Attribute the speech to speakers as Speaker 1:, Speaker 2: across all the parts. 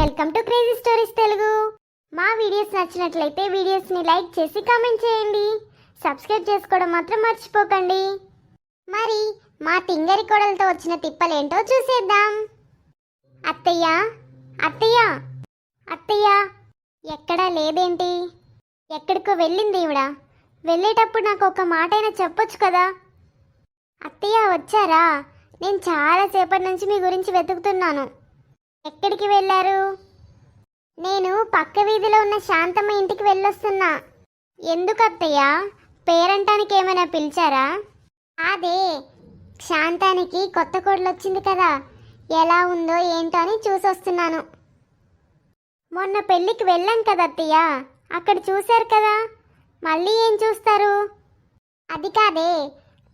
Speaker 1: Welcome to crazy stories Telugu. మా videos నచ్చినట్లయితే వీడియోస్ని లైక్ చేసి కామెంట్ చేయండి. సబ్స్క్రైబ్ చేసుకోవడం మాత్రం మర్చిపోకండి. మరి మా తింగరి కోడలతో వచ్చిన తిప్పలేంటో చూసేద్దాం. అత్తయ్య అత్తయ్య అత్తయ్య ఎక్కడా లేదేంటి? ఎక్కడికో వెళ్ళింది ఈవిడ. వెళ్ళేటప్పుడు నాకు ఒక మాటైనా చెప్పొచ్చు కదా. అత్తయ్య వచ్చారా? నేను చాలాసేపటి నుంచి మీ గురించి వెతుకుతున్నాను. ఎక్కడికి వెళ్ళారు? నేను పక్క వీధిలో ఉన్న శాంతమ్మ ఇంటికి వెళ్ళొస్తున్నా. ఎందుకు అత్తయ్య? పేరంటానికి ఏమైనా పిలిచారా? అదే, శాంతానికి కొత్త కోడలు వచ్చింది కదా, ఎలా ఉందో ఏంటో అని చూసొస్తున్నాను. మొన్న పెళ్ళికి వెళ్ళాం కదా అత్తయ్య, అక్కడ చూశారు కదా, మళ్ళీ ఏం చూస్తారు? అది కాదే,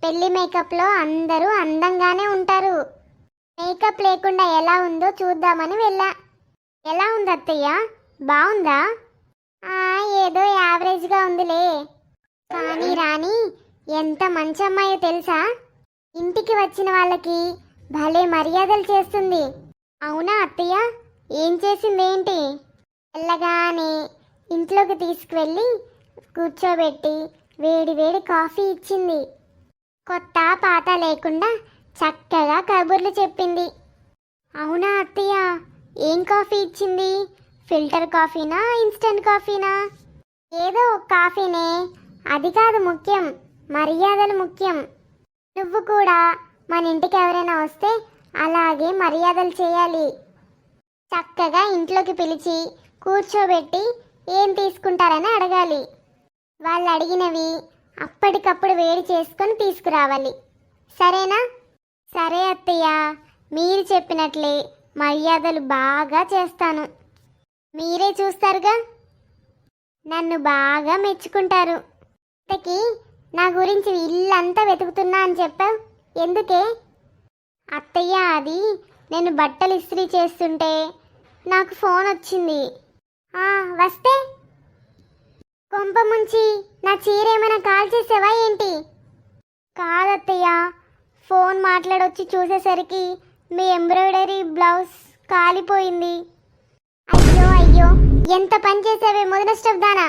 Speaker 1: పెళ్లి మేకప్లో అందరూ అందంగానే ఉంటారు. మేకప్ లేకుండా ఎలా ఉందో చూద్దామని వెళ్ళా. ఎలా ఉంది అత్తయ్య? బాగుందా? ఏదో యావరేజ్గా ఉందిలే. కానీ రాణి ఎంత మంచి అమ్మాయో తెలుసా? ఇంటికి వచ్చిన వాళ్ళకి భలే మర్యాదలు చేస్తుంది. అవునా అత్తయ్య? ఏం చేసింది ఏంటి? వెళ్ళగానే ఇంట్లోకి తీసుకువెళ్ళి కూర్చోబెట్టి వేడి వేడి కాఫీ ఇచ్చింది. కొత్త పాత లేకుండా చక్కగా కబుర్లు చెప్పింది. అవునా అత్తయ్య? ఏం కాఫీ ఇచ్చింది? ఫిల్టర్ కాఫీనా, ఇన్స్టెంట్ కాఫీనా? ఏదో ఒక కాఫీనే. అది కాదు ముఖ్యం, మర్యాదలు ముఖ్యం. నువ్వు కూడా మన ఇంటికి ఎవరైనా వస్తే అలాగే మర్యాదలు చేయాలి. చక్కగా ఇంట్లోకి పిలిచి కూర్చోబెట్టి ఏం తీసుకుంటారని అడగాలి. వాళ్ళు అడిగినవి అప్పటికప్పుడు వేడి చేసుకొని తీసుకురావాలి. సరేనా? సరే అత్తయ్య, మీరు చెప్పినట్లే మర్యాదలు బాగా చేస్తాను. మీరే చూస్తారుగా, నన్ను బాగా మెచ్చుకుంటారు. ఇంతకీ నా గురించి ఇల్లంతా వెతుకుతున్నా అని చెప్పావు, ఎందుకే? అత్తయ్య, అది నేను బట్టలు ఇస్త్రీ చేస్తుంటే నాకు ఫోన్ వచ్చింది. వస్తే కొంప ముంచి నా చీర ఏమైనా కాల్ చేసావా ఏంటి? కాదత్తయ్య, ఫోన్ మాట్లాడొచ్చి చూసేసరికి మీ ఎంబ్రాయిడరీ బ్లౌజ్ కాలిపోయింది. అయ్యో అయ్యో, ఎంత పని చేసావే మొదలస్టఫ్ దానా.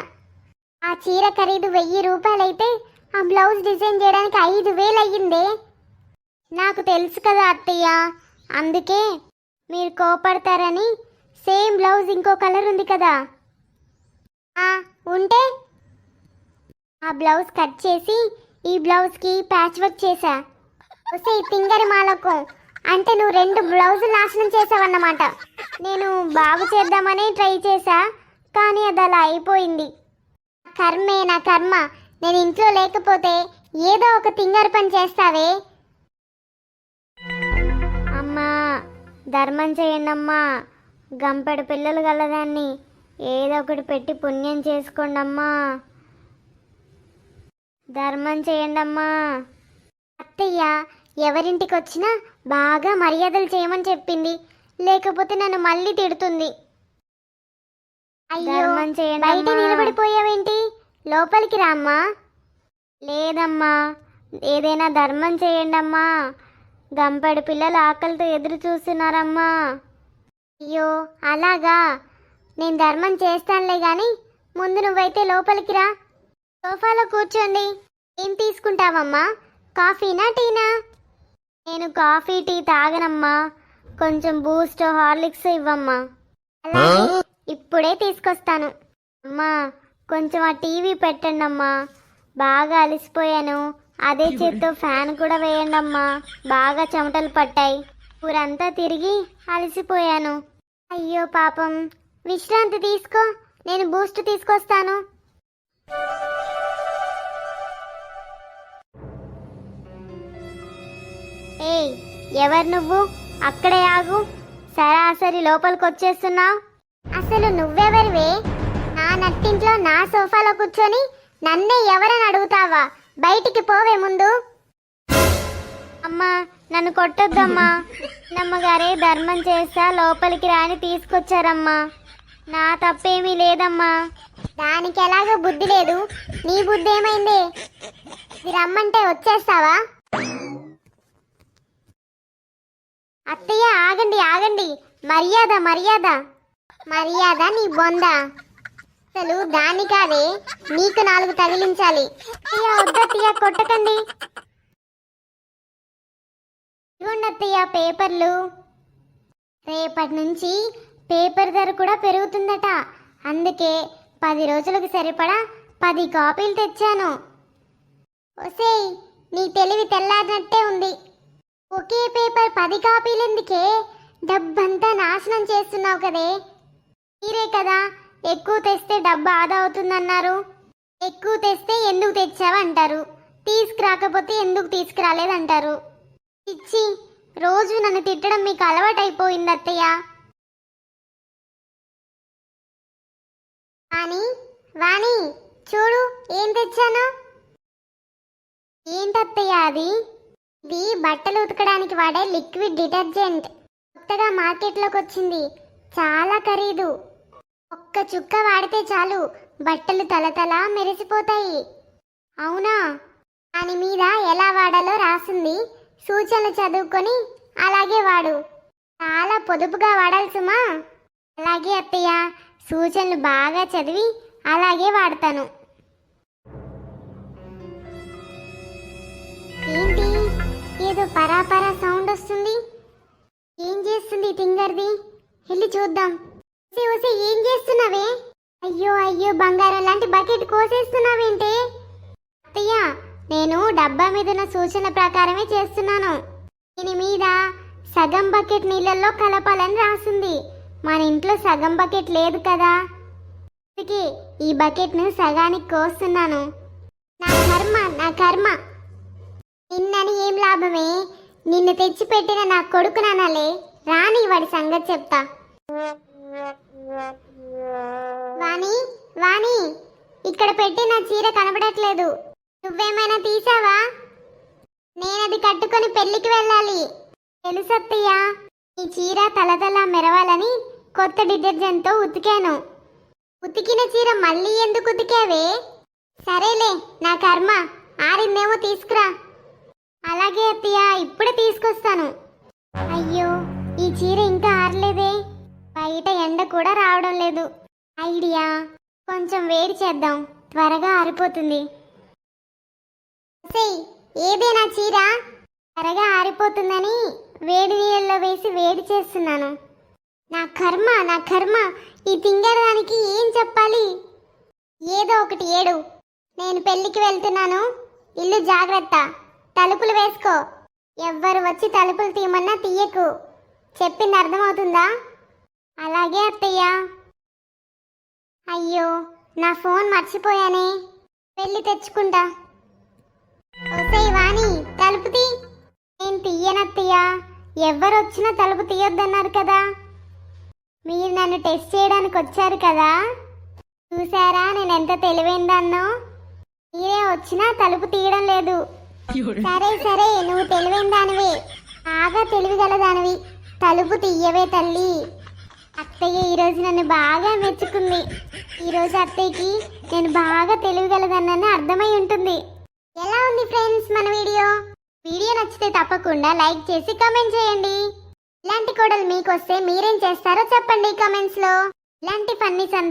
Speaker 1: ఆ చీర ఖరీదు 1000 రూపాయలైతే ఆ బ్లౌజ్ డిజైన్ చేయడానికి 5000 అయ్యిందే. నాకు తెలుసు కదా అత్తయ్య, అందుకే మీరు కోపడతారని సేమ్ బ్లౌజ్ ఇంకో కలర్ ఉంది కదా, ఉంటే ఆ బ్లౌజ్ కట్ చేసి ఈ బ్లౌజ్కి ప్యాచ్ వర్క్ చేశా. వస్తే ఈ తింగరి మాలకు అంటే నువ్వు 2 బ్లౌజులు నాశనం చేసావన్నమాట. నేను బాగు చేద్దామని ట్రై చేశా, కానీ అది అలా అయిపోయింది. కర్మే నా కర్మ. నేను ఇంట్లో లేకపోతే ఏదో ఒక తింగరి పని చేస్తావే. అమ్మా, ధర్మం చేయండి అమ్మా. గంపెడు పిల్లలు గలదాన్ని ఏదో ఒకటి పెట్టి పుణ్యం చేసుకోండి అమ్మా. ధర్మం చేయండి అమ్మా. అత్తయ్య ఎవరింటికి వచ్చినా బాగా మర్యాదలు చేయమని చెప్పింది, లేకపోతే నన్ను మళ్ళీ తిడుతుంది. అయ్యో, బయట నిలబడిపోయావేంటి? లోపలికి రామ్మా. లేదమ్మా, ఏదైనా ధర్మం చేయండి అమ్మా. గంపెడు పిల్లలు ఆకలితో ఎదురు చూస్తున్నారమ్మా. అయ్యో అలాగా, నేను ధర్మం చేస్తానులే కానీ ముందు నువ్వైతే లోపలికి రా. సోఫాలో కూర్చోండి. ఏం తీసుకుంటావమ్మా? కాఫీనా, టీనా? నేను కాఫీ టీ తాగనమ్మా. కొంచెం బూస్ట్, హార్లిక్స్ ఇవ్వమ్మా. అలాగే, ఇప్పుడే తీసుకొస్తాను. అమ్మా, కొంచెం ఆ టీవీ పెట్టండి అమ్మా. బాగా అలసిపోయాను. అదే చేత్తో ఫ్యాన్ కూడా వేయండి అమ్మా. బాగా చెమటలు పట్టాయి. ఊరంతా తిరిగి అలసిపోయాను. అయ్యో పాపం, విశ్రాంతి తీసుకో, నేను బూస్ట్ తీసుకొస్తాను. ఏయ్, ఎవరు నువ్వు? అక్కడే ఆగు. సరాసరి లోపలికి వచ్చేస్తున్నావు. అసలు నువ్వెవరివే? నా నట్టింట్లో నా సోఫాలో కూర్చొని నన్నే ఎవరని అడుగుతావా? బయటికి పోవే ముందు. అమ్మా, నన్ను కొట్టొద్దమ్మా. నమ్మగారే ధర్మం చేస్తా లోపలికి రాని తీసుకొచ్చారమ్మా. నా తప్పేమీ లేదమ్మా. దానికి ఎలాగో బుద్ధి లేదు. నీ బుద్ధి ఏమైంది? ఇది రమ్మంటే వచ్చేస్తావా? అత్తయ్య ఆగండి ఆగండి, మర్యాద మర్యాద. మర్యాద నీ బొంద. అసలు దాన్ని కాదే నీకు 4 తగిలించాలి. అత్తయ్య వద్దత్తయ్య కొట్టకండి. ఇవ్వండి అత్తయ్య పేపర్లు. రేపటి నుంచి పేపర్ ధర కూడా పెరుగుతుందట. అందుకే 10 రోజులకు సరిపడా 10 కాపీలు తెచ్చాను. ఒసేయ్ నీ తెలివి తెల్లారినట్టే ఉంది. ఒకే పేపర్ 10 కాపీలు ఎందుకే? డబ్బంతా నాశనం చేస్తున్నావు కదే. మీరే కదా ఎక్కువ తెస్తే డబ్బు ఆదా అవుతుందన్నారు. ఎక్కువ తెస్తే ఎందుకు తెచ్చావంటారు, తీసుకురాకపోతే ఎందుకు తీసుకురాలేదంటారు. ఇచ్చి రోజు నన్ను తిట్టడం మీకు అలవాటైపోయింది అత్తయ్య. వాణి చూడు ఏం తెచ్చాను. ఏంటత్తయ్య అది? ఇది బట్టలు ఉతకడానికి వాడే లిక్విడ్ డిటర్జెంట్. కొత్తగా మార్కెట్లోకి వచ్చింది. చాలా ఖరీదు. ఒక్క చుక్క వాడితే చాలు బట్టలు తలతల మెరిసిపోతాయి. అవునా? దాని మీద ఎలా వాడాలో రాసింది. సూచనలు చదువుకొని అలాగే వాడు. చాలా పొదుపుగా వాడాలి సుమా. అలాగే అత్తయ్య, సూచనలు బాగా చదివి అలాగే వాడతాను. ఏంటి ఏదో పరాపరా సౌండ్ వస్తుంది? ఏం చేస్తుంది తింగర్ది? వెళ్ళి చూద్దాం. ఏం చేస్తున్నావే? అయ్యో అయ్యో బంగారం లాంటి బకెట్ కోసేస్తున్నావేంటే? అత్తయ్య నేను డబ్బా మీద ఉన్న సూచన ప్రకారమే చేస్తున్నాను. దీని మీద సగం బకెట్ నీళ్ళల్లో కలపాలని రాసింది. మన ఇంట్లో సగం బకెట్ లేదు కదా, అందుకే ఈ బకెట్ను సగానికి కోస్తున్నాను. నా కర్మ. నిన్నని ఏం లాభమే? నిన్ను తెచ్చిపెట్టిన నా కొడుకునానాలే. రాని వాడి సంగతి చెప్తా. వాణి ఇక్కడ పెట్టి నా చీర కనబడట్లేదు. నువ్వేమైనా తీసావా? నేనది కట్టుకొని పెళ్లికి వెళ్ళాలి. తెలుసత్తయ్య, ఈ చీర తలతల మెరవాలని కొత్త డిటర్జెంట్తో ఉతికాను. ఉతికిన చీర మళ్ళీ ఎందుకు ఉతికావే? సరేలే నా కర్మ. ఆరిందేమో తీసుకురా. అలాగే అత్తయ్య, ఇప్పుడే తీసుకొస్తాను. అయ్యో ఈ చీర ఇంకా ఆరలేదే. బయట ఎండ కూడా రావడం లేదు. ఐడియా, కొంచెం వేడి చేద్దాం, త్వరగా ఆరిపోతుంది. ఏదేనా చీర త్వరగా ఆరిపోతుందని వేడి నీళ్ళలో వేసి వేడి చేస్తున్నాను. నా కర్మ. ఈ తింగరదానికి ఏం చెప్పాలి? ఏదో ఒకటి ఏడు. నేను పెళ్ళికి వెళ్తున్నాను. ఇల్లు జాగ్రత్త. తలుపులు వేసుకో. ఎవ్వరు వచ్చి తలుపులు తీయమన్నా తీయకు. చెప్పింది అర్థమవుతుందా? అలాగే అత్తయ్య. అయ్యో నా ఫోన్ మర్చిపోయానే. వెళ్ళి తెచ్చుకుంటా. వాణి తలుపు తీ. నేను తీయనత్తయ్య. ఎవ్వరు వచ్చినా తలుపు తీయొద్దన్నారు కదా. మీరు నన్ను టెస్ట్ చేయడానికి వచ్చారు కదా. చూసారా నేను ఎంత తెలివైందన్నో. మీరే వచ్చినా తలుపు తీయడం లేదు. సరే నువ్వు తెలివైన దానివే, బాగా తెలివిగల దానివి. తలుపు తీయవే తల్లి. అత్తయ్య ఈరోజు నన్ను బాగా మెచ్చుకుంది. ఈరోజు అత్తయ్యకి నేను బాగా తెలివిగలదన్నని అర్థమై ఉంటుంది. ఎలా ఉంది ఫ్రెండ్స్ మన వీడియో నచ్చితే తప్పకుండా లైక్ చేసి కామెంట్ చేయండి. ఇలాంటి కోడలు మీకు వస్తే మీరేం చేస్తారో చెప్పండి కామెంట్స్ లో. ఇలాంటి ఫన్నీ సందర్భం